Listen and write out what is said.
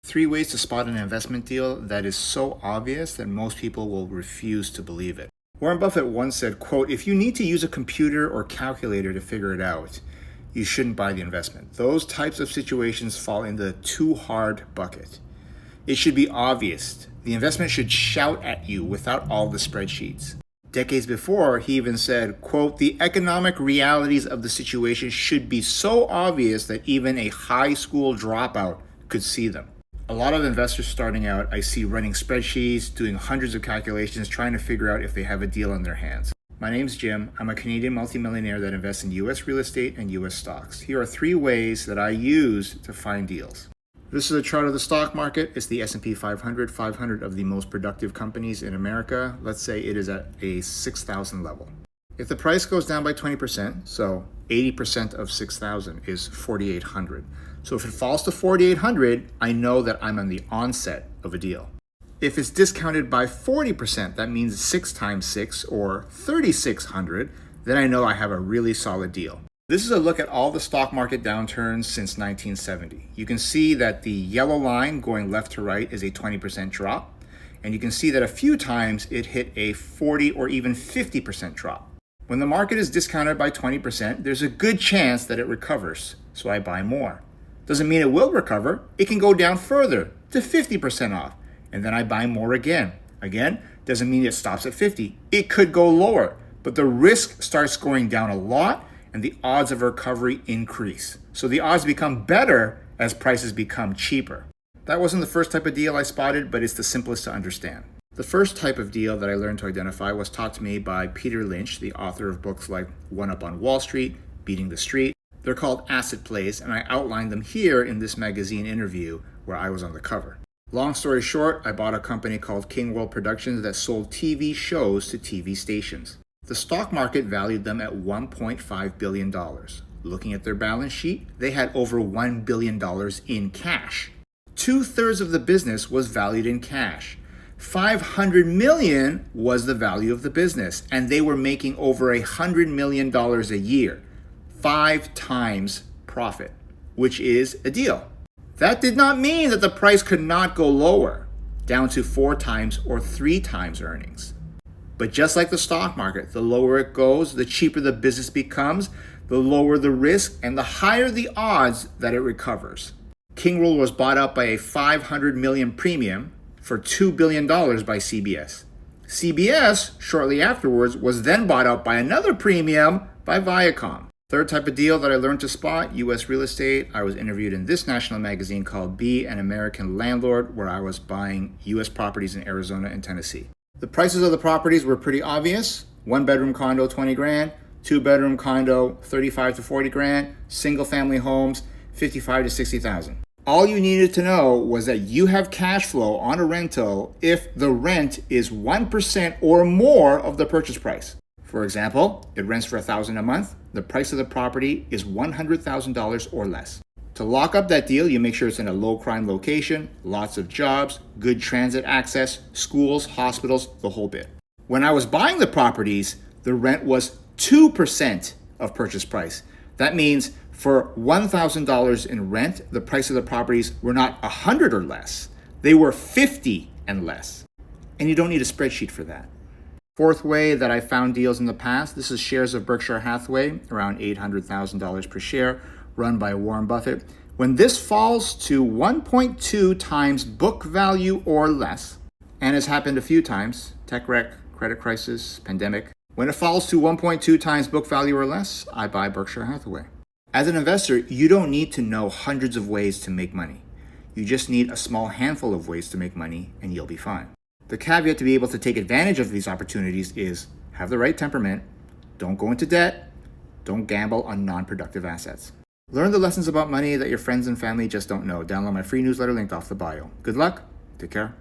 3 ways to spot an investment deal that is so obvious that most people will refuse to believe it. Warren Buffett once said, quote, "If you need to use a computer or calculator to figure it out, you shouldn't buy the investment." Those types of situations fall into the too hard bucket. It should be obvious. The investment should shout at you without all the spreadsheets. Decades before, he even said, quote, "The economic realities of the situation should be so obvious that even a high school dropout could see them." A lot of investors starting out, I see running spreadsheets, doing hundreds of calculations, trying to figure out if they have a deal on their hands. My name's Jim. I'm a Canadian multimillionaire that invests in U.S. real estate and U.S. stocks. Here are 3 ways that I use to find deals. This is a chart of the stock market. It's the S&P 500, 500 of the most productive companies in America. Let's say it is at a 6,000 level. If the price goes down by 20%, so 80% of 6,000 is 4,800. So if it falls to 4,800, I know that I'm on the onset of a deal. If it's discounted by 40%, that means 6 times 6 or 3,600, then I know I have a really solid deal. This is a look at all the stock market downturns since 1970. You can see that the yellow line going left to right is a 20% drop. And you can see that a few times it hit a 40 or even 50% drop. When the market is discounted by 20%, there's a good chance that it recovers, so I buy more. Doesn't mean it will recover. It can go down further to 50% off, and then I buy more again. Again, doesn't mean it stops at 50. It could go lower, but the risk starts going down a lot, and the odds of recovery increase. So the odds become better as prices become cheaper. That wasn't the first type of deal I spotted, but it's the simplest to understand. The first type of deal that I learned to identify was taught to me by Peter Lynch, the author of books like One Up on Wall Street, Beating the Street. They're called asset plays, and I outlined them here in this magazine interview where I was on the cover. Long story short, I bought a company called King World Productions that sold TV shows to TV stations. The stock market valued them at $1.5 billion. Looking at their balance sheet, they had over $1 billion in cash. 2/3 of the business was valued in cash. $500 million was the value of the business, and they were making over $100 million a year. 5 times profit, which is a deal. That did not mean that the price could not go lower, down to 4 times or 3 times earnings. But just like the stock market, the lower it goes, the cheaper the business becomes, the lower the risk, and the higher the odds that it recovers. King World was bought out by a $500 million premium for $2 billion by CBS. CBS, shortly afterwards, was then bought out by another premium by Viacom. Third type of deal that I learned to spot, U.S. real estate. I was interviewed in this national magazine called Be an American Landlord, where I was buying U.S. properties in Arizona and Tennessee. The prices of the properties were pretty obvious. 1-bedroom condo, 20 grand. 2-bedroom condo, 35 to 40 grand. Single family homes, 55 to 60,000. All you needed to know was that you have cash flow on a rental if the rent is 1% or more of the purchase price. For example, it rents for $1,000 a month. The price of the property is $100,000 or less. To lock up that deal, you make sure it's in a low crime location, lots of jobs, good transit access, schools, hospitals, the whole bit. When I was buying the properties, the rent was 2% of purchase price. That means for $1,000 in rent, the price of the properties were not 100 or less. They were 50 and less. And you don't need a spreadsheet for that. Fourth way that I found deals in the past, this is shares of Berkshire Hathaway, around $800,000 per share, run by Warren Buffett. When this falls to 1.2 times book value or less, and has happened a few times, tech wreck, credit crisis, pandemic, when it falls to 1.2 times book value or less, I buy Berkshire Hathaway. As an investor, you don't need to know hundreds of ways to make money. You just need a small handful of ways to make money and you'll be fine. The caveat to be able to take advantage of these opportunities is have the right temperament, don't go into debt, don't gamble on non-productive assets. Learn the lessons about money that your friends and family just don't know. Download my free newsletter linked off the bio. Good luck. Take care.